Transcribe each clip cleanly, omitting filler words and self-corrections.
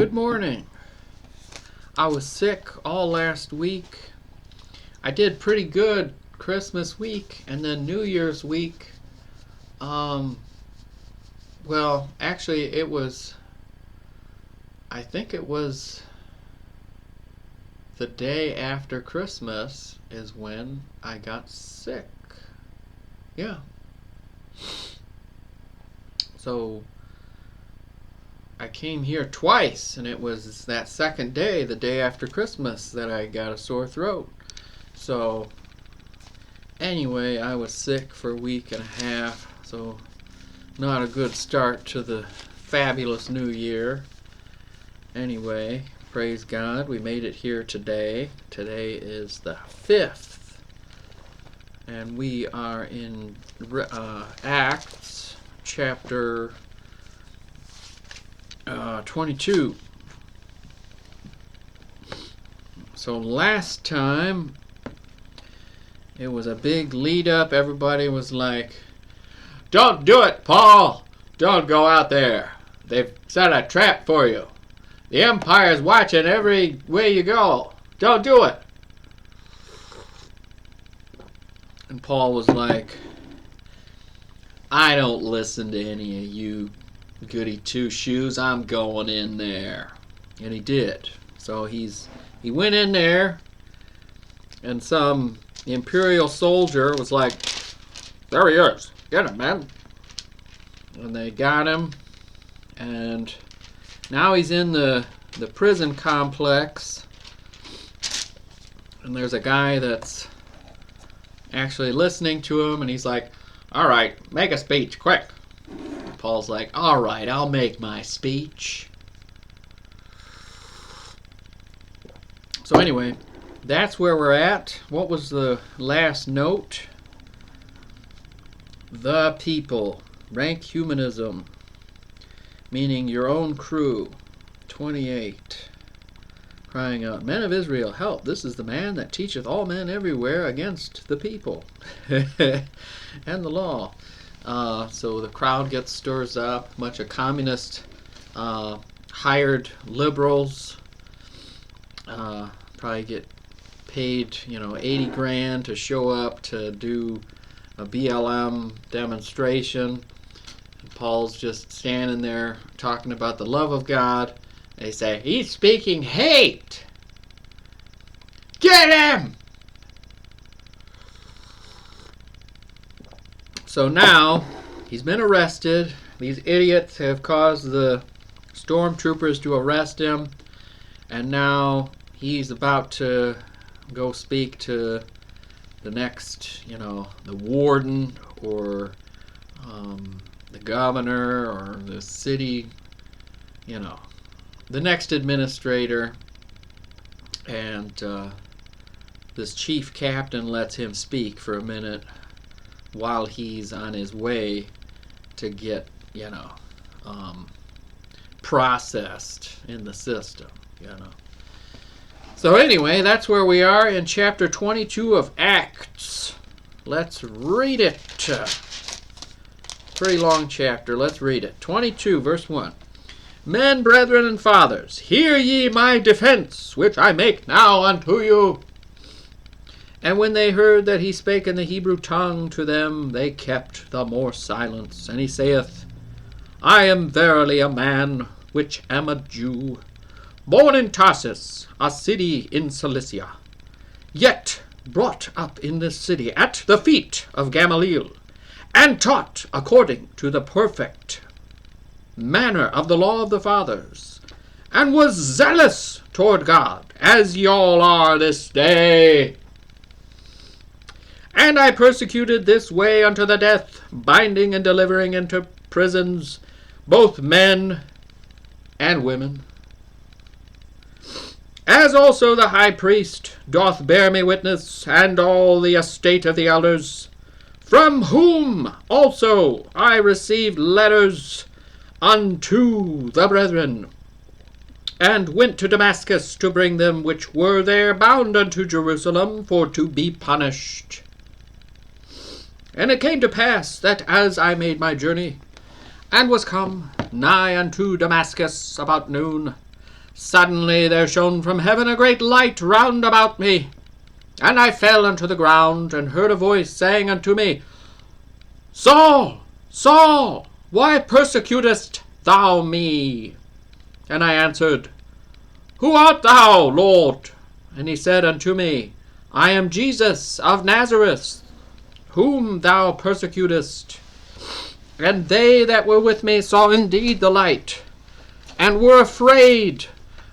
Good morning. I was sick all last week. I did pretty good Christmas week and then New Year's week. Well, actually I think it was the day after Christmas is when I got sick. Yeah. So I came here twice, and it was that second day, the day after Christmas, that I got a sore throat. So anyway, I was sick for a week and a half, so not a good start to the fabulous new year. Anyway, praise God, we made it here today. Today is the 5th, and we are in Acts chapter 22. So last time it was a big lead up. Everybody was like, "Don't do it, Paul. Don't go out there. They've set a trap for you. The Empire's watching every way you go. Don't do it." And Paul was like, "I don't listen to any of you goody two-shoes. I'm going in there." And he did. So he went in there, and some imperial soldier was like, "There he is. Get him, man." And they got him, and now he's in the prison complex, and there's a guy that's actually listening to him, and he's like, "All right, make a speech, quick." Paul's like, "All right, I'll make my speech." So anyway, that's where we're at. What was the last note? The people. Rank humanism. Meaning your own crew. 28. Crying out, "Men of Israel, help. This is the man that teacheth all men everywhere against the people and the law." So the crowd stirs up. A bunch of communist hired liberals probably get paid, 80 grand to show up to do a BLM demonstration. And Paul's just standing there talking about the love of God. They say, "He's speaking hate. Get him!" So now he's been arrested. These idiots have caused the stormtroopers to arrest him, and now he's about to go speak to the next, the warden or the governor or the city, the next administrator. And this chief captain lets him speak for a minute while he's on his way to get, processed in the system, So anyway, that's where we are in chapter 22 of Acts. Let's read it. Pretty long chapter. Let's read it. 22, verse 1. "Men, brethren, and fathers, hear ye my defense, which I make now unto you." And when they heard that he spake in the Hebrew tongue to them, they kept the more silence. And he saith, "I am verily a man which am a Jew, born in Tarsus, a city in Cilicia, yet brought up in this city at the feet of Gamaliel, and taught according to the perfect manner of the law of the fathers, and was zealous toward God, as ye all are this day. And I persecuted this way unto the death, binding and delivering into prisons both men and women. As also the high priest doth bear me witness, and all the estate of the elders, from whom also I received letters unto the brethren, and went to Damascus to bring them which were there bound unto Jerusalem for to be punished. And it came to pass that as I made my journey, and was come nigh unto Damascus about noon, suddenly there shone from heaven a great light round about me. And I fell unto the ground, and heard a voice saying unto me, Saul, Saul, why persecutest thou me? And I answered, Who art thou, Lord? And he said unto me, I am Jesus of Nazareth, whom thou persecutest. And they that were with me saw indeed the light, and were afraid,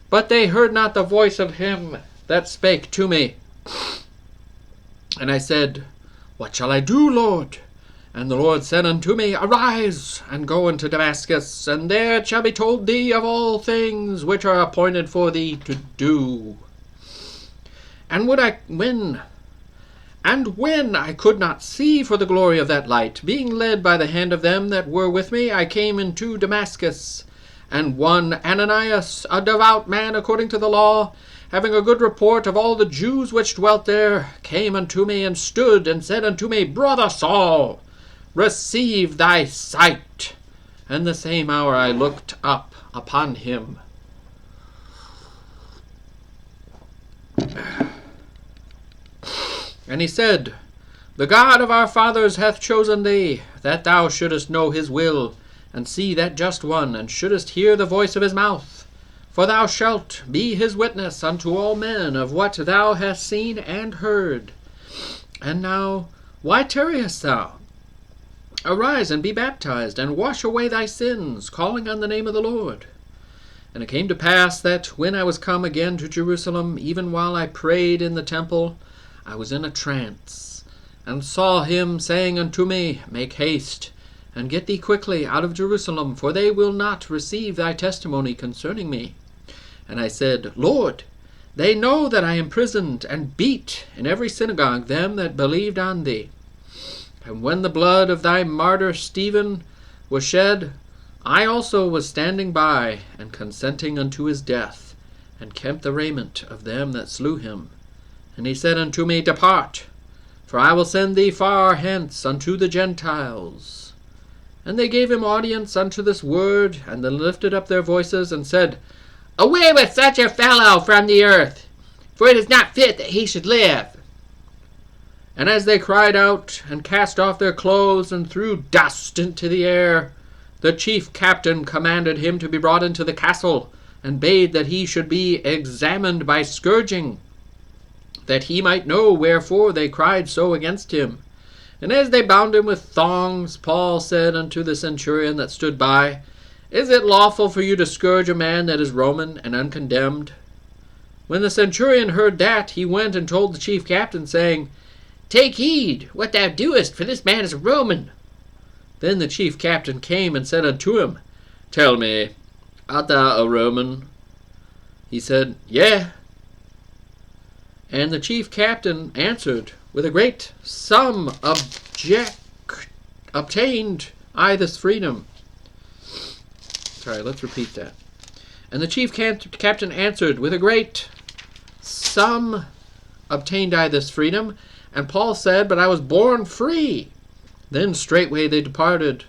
but they heard not the voice of him that spake to me. And I said, What shall I do, Lord? And the Lord said unto me, Arise, and go into Damascus, and there it shall be told thee of all things which are appointed for thee to do. And when I could not see for the glory of that light, being led by the hand of them that were with me, I came into Damascus. And one Ananias, a devout man according to the law, having a good report of all the Jews which dwelt there, came unto me, and stood, and said unto me, Brother Saul, receive thy sight. And the same hour I looked up upon him. And he said, The God of our fathers hath chosen thee, that thou shouldest know his will, and see that just one, and shouldest hear the voice of his mouth. For thou shalt be his witness unto all men of what thou hast seen and heard. And now, why tarriest thou? Arise and be baptized, and wash away thy sins, calling on the name of the Lord. And it came to pass that when I was come again to Jerusalem, even while I prayed in the temple, I was in a trance, and saw him saying unto me, Make haste, and get thee quickly out of Jerusalem, for they will not receive thy testimony concerning me. And I said, Lord, they know that I imprisoned and beat in every synagogue them that believed on thee. And when the blood of thy martyr Stephen was shed, I also was standing by, and consenting unto his death, and kept the raiment of them that slew him. And he said unto me, Depart, for I will send thee far hence unto the Gentiles. And they gave him audience unto this word, and then lifted up their voices, and said, Away with such a fellow from the earth, for it is not fit that he should live. And as they cried out, and cast off their clothes, and threw dust into the air, the chief captain commanded him to be brought into the castle, and bade that he should be examined by scourging, that he might know wherefore they cried so against him. And as they bound him with thongs, Paul said unto the centurion that stood by, Is it lawful for you to scourge a man that is Roman and uncondemned? When the centurion heard that, he went and told the chief captain, saying, Take heed what thou doest, for this man is a Roman. Then the chief captain came and said unto him, Tell me, art thou a Roman? He said, Yea. And the chief captain answered, With a great sum obtained I this freedom. Sorry, let's repeat that. And the chief captain answered, With a great sum obtained I this freedom. And Paul said, But I was born free. Then straightway they departed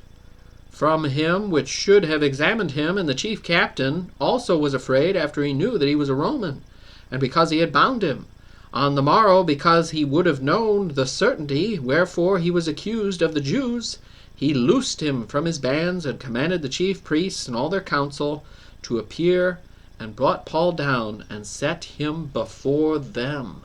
from him which should have examined him. And the chief captain also was afraid, after he knew that he was a Roman, and because he had bound him. On the morrow, because he would have known the certainty wherefore he was accused of the Jews, he loosed him from his bands, and commanded the chief priests and all their council to appear, and brought Paul down, and set him before them.